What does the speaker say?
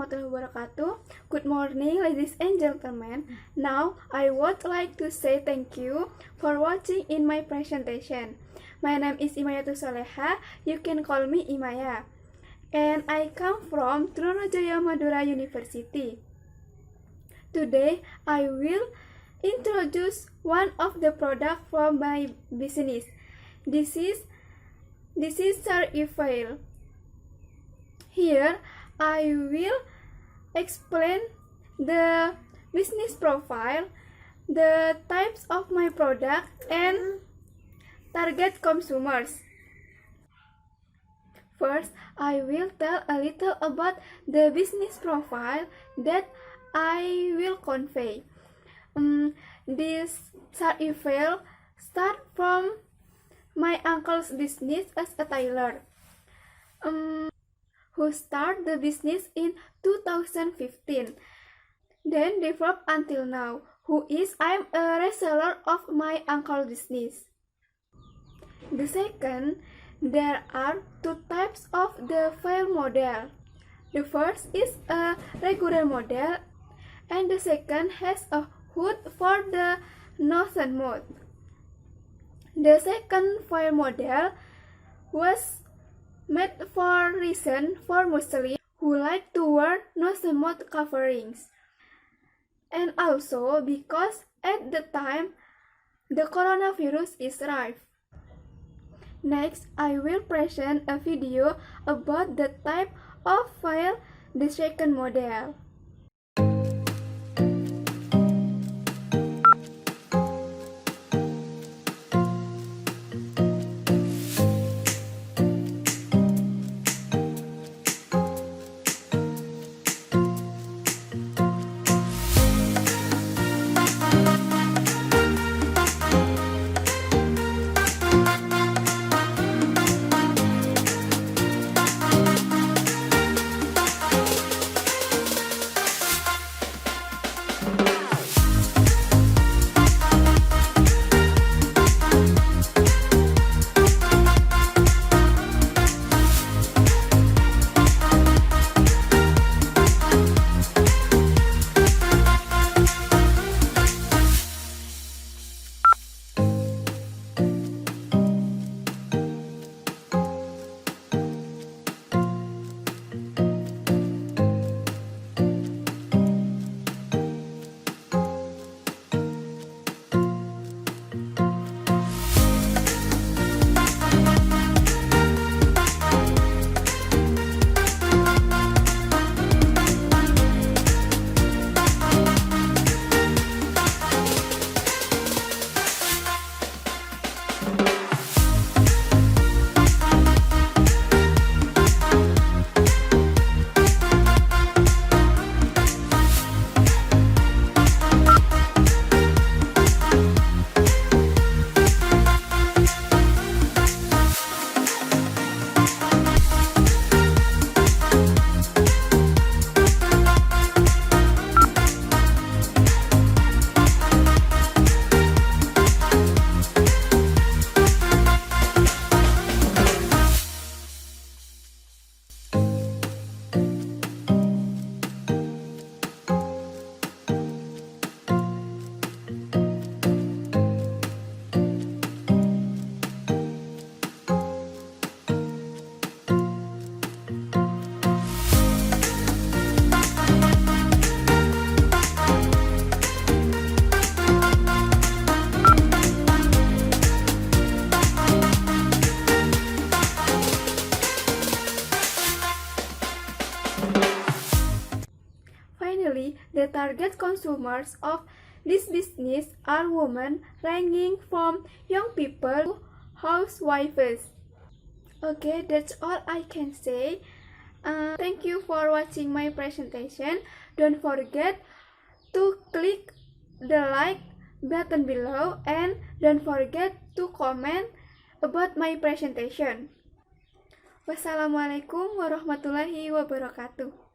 warahmatullahi wabarakatuh. Good morning, ladies and gentlemen. Now, I would like to say thank you for watching in my presentation. My name is Imayatus Soleha. You can call me Imaya. And I come from Trunajaya Madura University. Today, I will introduce one of the products from my business. This is Soleha. Here, I will explain the business profile, the types of my product, and target consumers. First, I will tell a little about the business profile that I will convey. This Soleha start from my uncle's business as a tailor. Who started the business in 2015, then developed until now, I'm a reseller of my uncle's business. The second, there are two types of the file model. The first is a regular model, and the second has a hood for the northern mode. The second file model was made for reason for Muslims who like to wear northern mode coverings, and also because at the time the coronavirus is rife. Next, I will present a video about the type of file, the second model. The target consumers of this business are women ranging from young people to housewives. Okay, that's all I can say. Thank you for watching my presentation. Don't forget to click the like button below and don't forget to comment about my presentation. Wassalamualaikum warahmatullahi wabarakatuh.